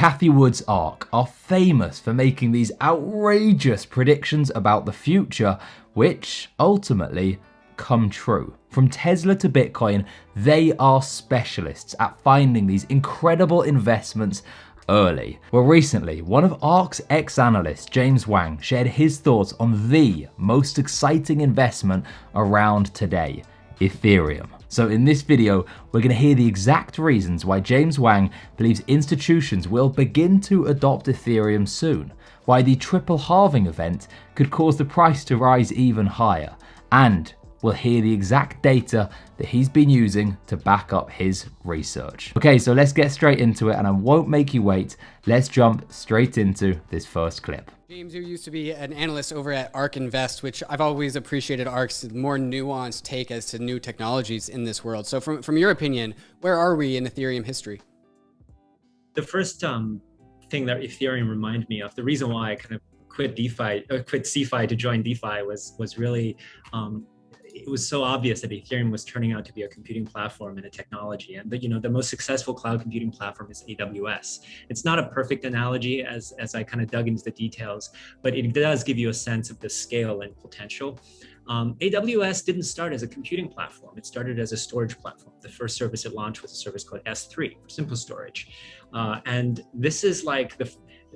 Cathie Wood's Ark are famous for making these outrageous predictions about the future, which ultimately come true. From Tesla to Bitcoin, they are specialists at finding these incredible investments early. Well, recently, one of Ark's ex-analysts, James Wang, shared his thoughts on the most exciting investment around today, Ethereum. So in this video, we're going to hear the exact reasons why James Wang believes institutions will begin to adopt Ethereum soon, why the triple halving event could cause the price to rise even higher, and we'll hear the exact data that he's been using to back up his research. Okay, so let's get straight into it, and I won't make you wait. Let's jump straight into this first clip. James, you used to be an analyst over at Ark Invest, which I've always appreciated Ark's more nuanced take as to new technologies in this world. So from your opinion, where are we in Ethereum history? The first thing that Ethereum reminded me of, the reason why I kind of quit CeFi to join DeFi was really, it was so obvious that Ethereum was turning out to be a computing platform and a technology. And the most successful cloud computing platform is AWS. It's not a perfect analogy as I kind of dug into the details, but it does give you a sense of the scale and potential. AWS didn't start as a computing platform. It started as a storage platform. The first service it launched was a service called S3, for simple storage. And this is like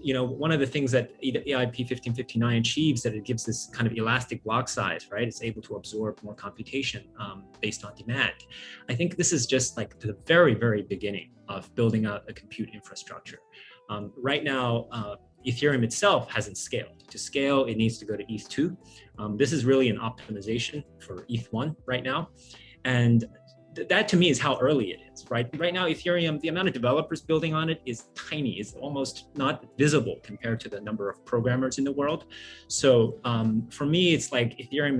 one of the things that EIP1559 achieves, that it gives this kind of elastic block size, right? It's able to absorb more computation based on demand. I think this is just like the very, very beginning of building out a compute infrastructure. Right now, Ethereum itself hasn't scaled. To scale, it needs to go to ETH2. This is really an optimization for ETH1 right now. And that to me is how early it is, right? Right now, Ethereum, the amount of developers building on it is tiny. It's almost not visible compared to the number of programmers in the world. So for me, it's like Ethereum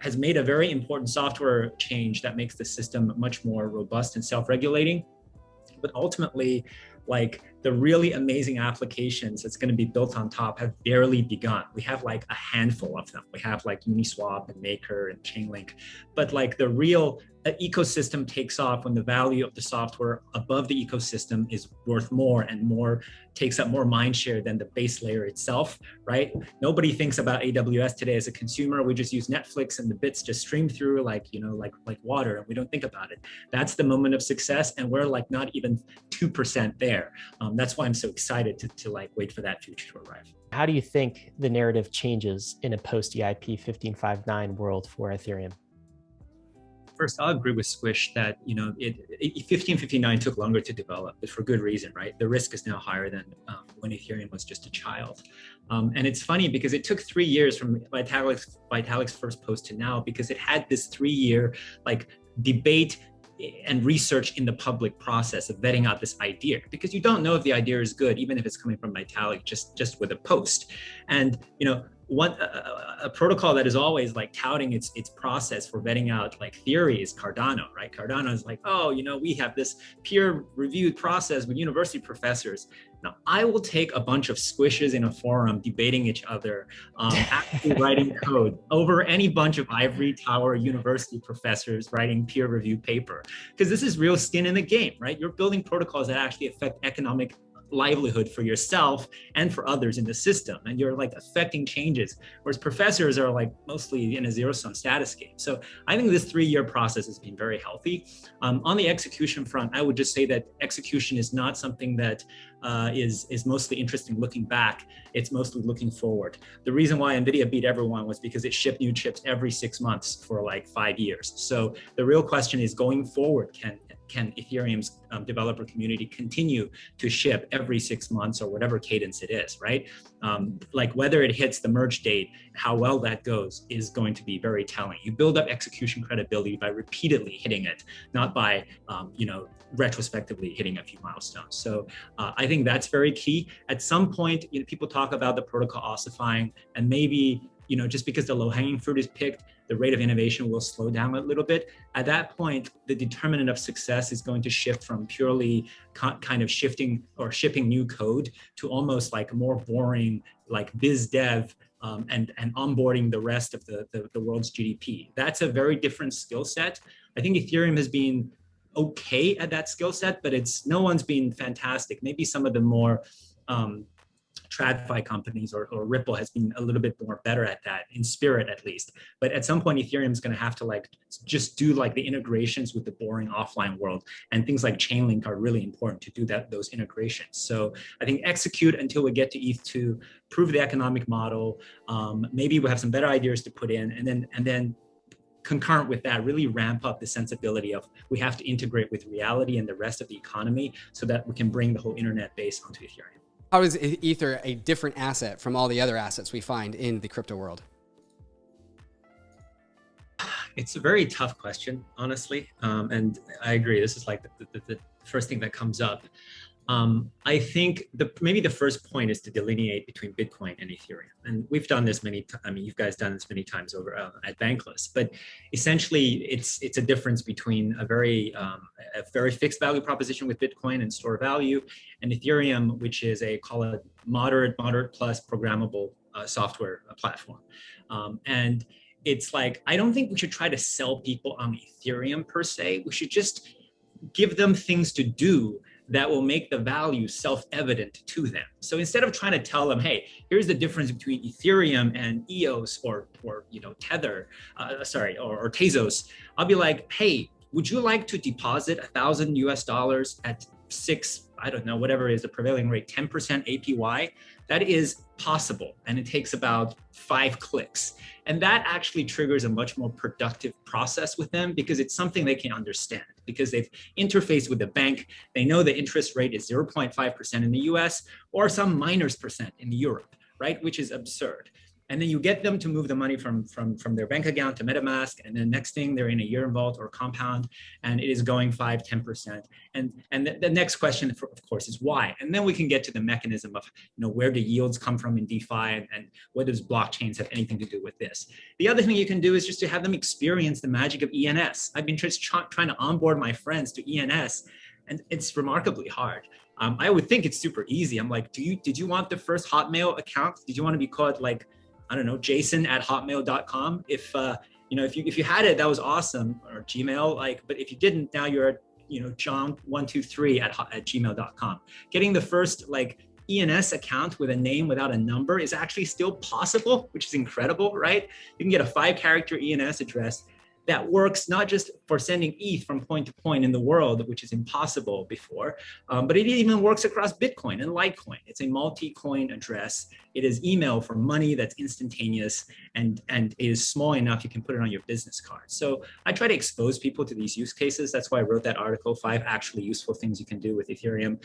has made a very important software change that makes the system much more robust and self-regulating. But ultimately, like the really amazing applications that's going to be built on top have barely begun. We have like a handful of them. We have like Uniswap and Maker and Chainlink, but like the real ecosystem takes off when the value of the software above the ecosystem is worth more and more, takes up more mind share than the base layer itself, right? Nobody thinks about AWS today as a consumer. We just use Netflix and the bits just stream through like water, and we don't think about it. That's the moment of success, and we're like not even 2% there. That's why I'm so excited to like wait for that future to arrive. How do you think the narrative changes in a post EIP 1559 world for Ethereum? First, I'll agree with Squish that 1559 took longer to develop, but for good reason, right? The risk is now higher than when Ethereum was just a child. And it's funny because it took 3 years from Vitalik's first post to now, because it had this 3-year like debate and research in the public process of vetting out this idea, because you don't know if the idea is good, even if it's coming from Vitalik just with a post. And a protocol that is always like touting its process for vetting out like theory is Cardano, right? Cardano is like, we have this peer-reviewed process with university professors. Now, I will take a bunch of squishes in a forum debating each other, actually writing code over any bunch of ivory tower university professors writing peer-reviewed paper, because this is real skin in the game, right? You're building protocols that actually affect economic livelihood for yourself and for others in the system, and you're like affecting changes, whereas professors are like mostly in a zero-sum status game. So I think this 3-year process has been very healthy. On the execution front, I would just say that execution is not something that is mostly interesting looking back. It's mostly looking forward. The reason why NVIDIA beat everyone was because it shipped new chips every 6 months for like 5 years. So the real question is, going forward, can Ethereum's developer community continue to ship every 6 months or whatever cadence it is, right? Like whether it hits the merge date, how well that goes is going to be very telling. You build up execution credibility by repeatedly hitting it, not by, retrospectively hitting a few milestones. So I think that's very key. At some point, people talk about the protocol ossifying, and maybe, just because the low-hanging fruit is picked, the rate of innovation will slow down a little bit. At that point, the determinant of success is going to shift from purely kind of shifting or shipping new code to almost like more boring, like biz dev and onboarding the rest of the world's GDP. That's a very different skill set. I think Ethereum has been okay at that skill set, but no one's been fantastic. Maybe some of the more TradFi companies or Ripple has been a little bit more better at that, in spirit at least. But at some point, Ethereum is going to have to like just do like the integrations with the boring offline world, and things like Chainlink are really important to do those integrations. So I think execute until we get to ETH2, prove the economic model. Maybe we have some better ideas to put in, and then concurrent with that, really ramp up the sensibility of we have to integrate with reality and the rest of the economy so that we can bring the whole internet base onto Ethereum. How is Ether a different asset from all the other assets we find in the crypto world? It's a very tough question, honestly. And I agree, this is like the first thing that comes up. I think maybe the first point is to delineate between Bitcoin and Ethereum. And we've done this you guys done this many times over at Bankless, but essentially it's a difference between a very fixed value proposition with Bitcoin and store value, and Ethereum, which is call it moderate plus programmable software platform. And it's like, I don't think we should try to sell people on Ethereum per se. We should just give them things to do that will make the value self-evident to them. So instead of trying to tell them, hey, here's the difference between Ethereum and EOS or Tether, or Tezos, I'll be like, hey, would you like to deposit $1,000 at 6, I don't know, whatever is the prevailing rate, 10% APY? That is possible, and it takes about 5 clicks. And that actually triggers a much more productive process with them, because it's something they can understand, because they've interfaced with the bank. They know the interest rate is 0.5% in the US or some minors percent in Europe, right? Which is absurd. And then you get them to move the money from their bank account to MetaMask, and then next thing they're in a Yearn Vault or Compound, and it is going 5-10%. And the next question, of course, is why? And then we can get to the mechanism of where the yields come from in DeFi, and what does blockchains have anything to do with this? The other thing you can do is just to have them experience the magic of ENS. I've been just trying to onboard my friends to ENS, and it's remarkably hard. I would think it's super easy. I'm like, did you want the first Hotmail account? Did you want to be called like, I don't know, jason@hotmail.com? If you had it, that was awesome, or Gmail, but if you didn't, now you're at, John123 at gmail.com. Getting the first ENS account with a name without a number is actually still possible, which is incredible, right? You can get a 5-character ENS address that works not just for sending ETH from point to point in the world, which is impossible before, but it even works across Bitcoin and Litecoin. It's a multi-coin address. It is email for money that's instantaneous, and it is small enough you can put it on your business card. So I try to expose people to these use cases. That's why I wrote that article, 5 actually useful things you can do with Ethereum,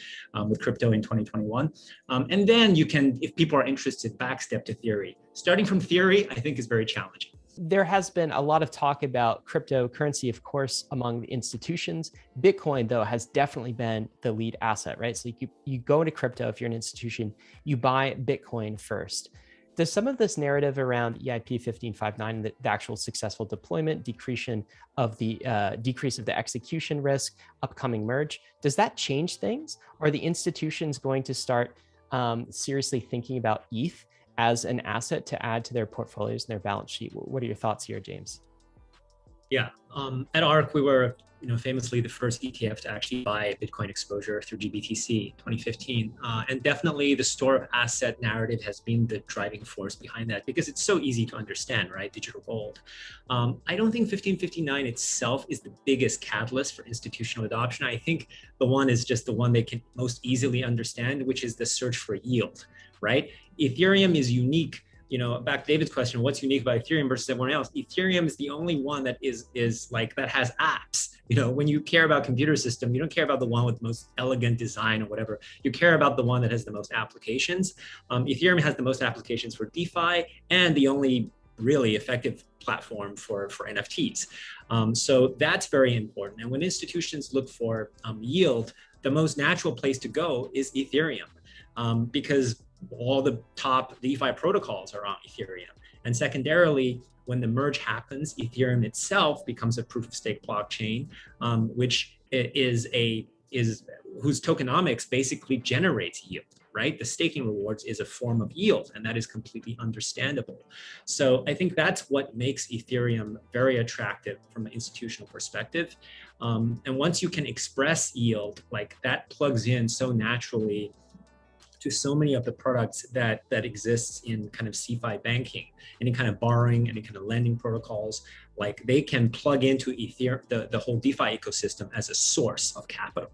with crypto in 2021. And then you can, if people are interested, backstep to theory. Starting from theory, I think, is very challenging. There has been a lot of talk about cryptocurrency, of course, among the institutions. Bitcoin, though, has definitely been the lead asset, right? So you go into crypto, if you're an institution, you buy Bitcoin first. Does some of this narrative around EIP1559, the actual successful deployment, decrease of the execution risk, upcoming merge, does that change things? Are the institutions going to start seriously thinking about ETH as an asset to add to their portfolios and their balance sheet? What are your thoughts here, James? Yeah, at Ark, we were famously the first ETF to actually buy Bitcoin exposure through GBTC 2015. And definitely the store of asset narrative has been the driving force behind that, because it's so easy to understand, right? Digital gold. I don't think 1559 itself is the biggest catalyst for institutional adoption. I think the one is just the one they can most easily understand, which is the search for yield, right? Ethereum is unique. Back to David's question, what's unique about Ethereum versus everyone else? Ethereum is the only one that is that has apps. When you care about computer system, you don't care about the one with the most elegant design or whatever. You care about the one that has the most applications. Ethereum has the most applications for DeFi and the only really effective platform for NFTs. So that's very important. And when institutions look for yield, the most natural place to go is Ethereum, because all the top DeFi protocols are on Ethereum. And secondarily, when the merge happens, Ethereum itself becomes a proof of stake blockchain, which whose tokenomics basically generates yield, right? The staking rewards is a form of yield, and that is completely understandable. So I think that's what makes Ethereum very attractive from an institutional perspective. And once you can express yield, like that plugs in so naturally to so many of the products that exists in kind of CeFi banking, any kind of borrowing, any kind of lending protocols, like they can plug into Ethereum, the whole DeFi ecosystem as a source of capital.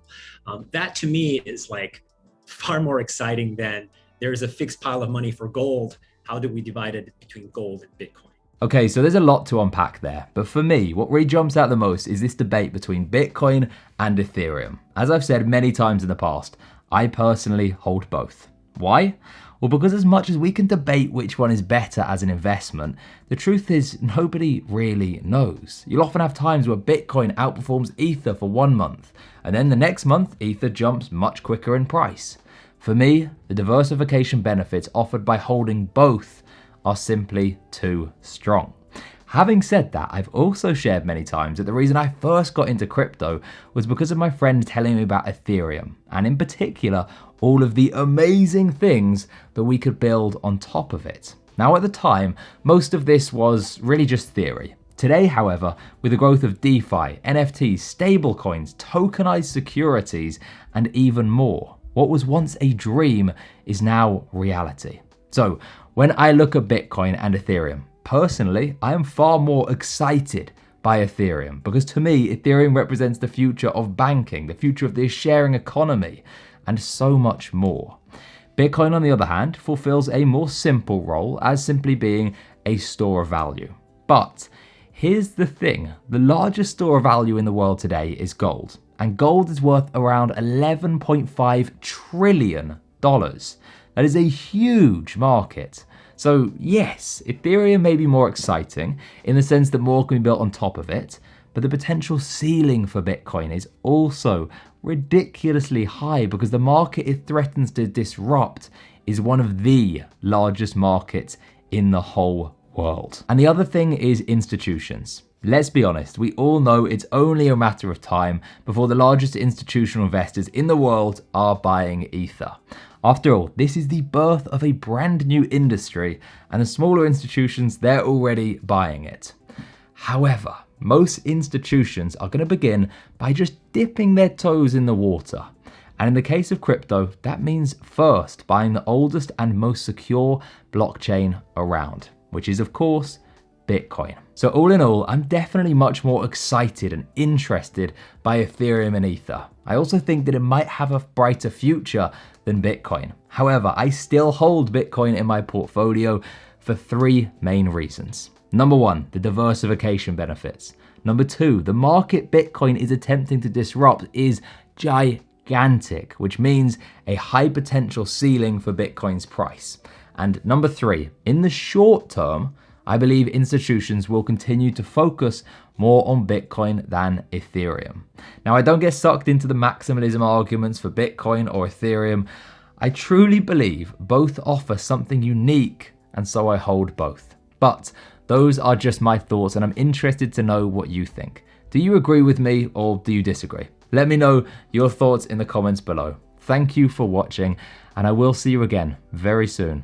That to me is like far more exciting than there's a fixed pile of money for gold. How do we divide it between gold and Bitcoin? Okay, so there's a lot to unpack there, but for me, what really jumps out the most is this debate between Bitcoin and Ethereum. As I've said many times in the past, I personally hold both. Why? Well, because as much as we can debate which one is better as an investment, the truth is nobody really knows. You'll often have times where Bitcoin outperforms Ether for 1 month, and then the next month, Ether jumps much quicker in price. For me, the diversification benefits offered by holding both are simply too strong. Having said that, I've also shared many times that the reason I first got into crypto was because of my friend telling me about Ethereum, and in particular, all of the amazing things that we could build on top of it. Now at the time, most of this was really just theory. Today, however, with the growth of DeFi, NFTs, stablecoins, tokenized securities, and even more, what was once a dream is now reality. So when I look at Bitcoin and Ethereum, personally, I am far more excited by Ethereum because to me, Ethereum represents the future of banking, the future of the sharing economy, and so much more. Bitcoin, on the other hand, fulfills a more simple role as simply being a store of value. But here's the thing, the largest store of value in the world today is gold, and gold is worth around $11.5 trillion. That is a huge market. So yes, Ethereum may be more exciting in the sense that more can be built on top of it, but the potential ceiling for Bitcoin is also ridiculously high because the market it threatens to disrupt is one of the largest markets in the whole world. And the other thing is institutions. Let's be honest, we all know it's only a matter of time before the largest institutional investors in the world are buying Ether. After all, this is the birth of a brand new industry, and the smaller institutions, they're already buying it. However, most institutions are going to begin by just dipping their toes in the water. And in the case of crypto, that means first buying the oldest and most secure blockchain around, which is of course Bitcoin. So all in all, I'm definitely much more excited and interested by Ethereum and Ether. I also think that it might have a brighter future than Bitcoin. However, I still hold Bitcoin in my portfolio for 3 main reasons. Number 1, the diversification benefits. Number 2, the market Bitcoin is attempting to disrupt is gigantic, which means a high potential ceiling for Bitcoin's price. And number 3, in the short term, I believe institutions will continue to focus more on Bitcoin than Ethereum. Now, I don't get sucked into the maximalism arguments for Bitcoin or Ethereum. I truly believe both offer something unique, and so I hold both. But those are just my thoughts, and I'm interested to know what you think. Do you agree with me or do you disagree? Let me know your thoughts in the comments below. Thank you for watching, and I will see you again very soon.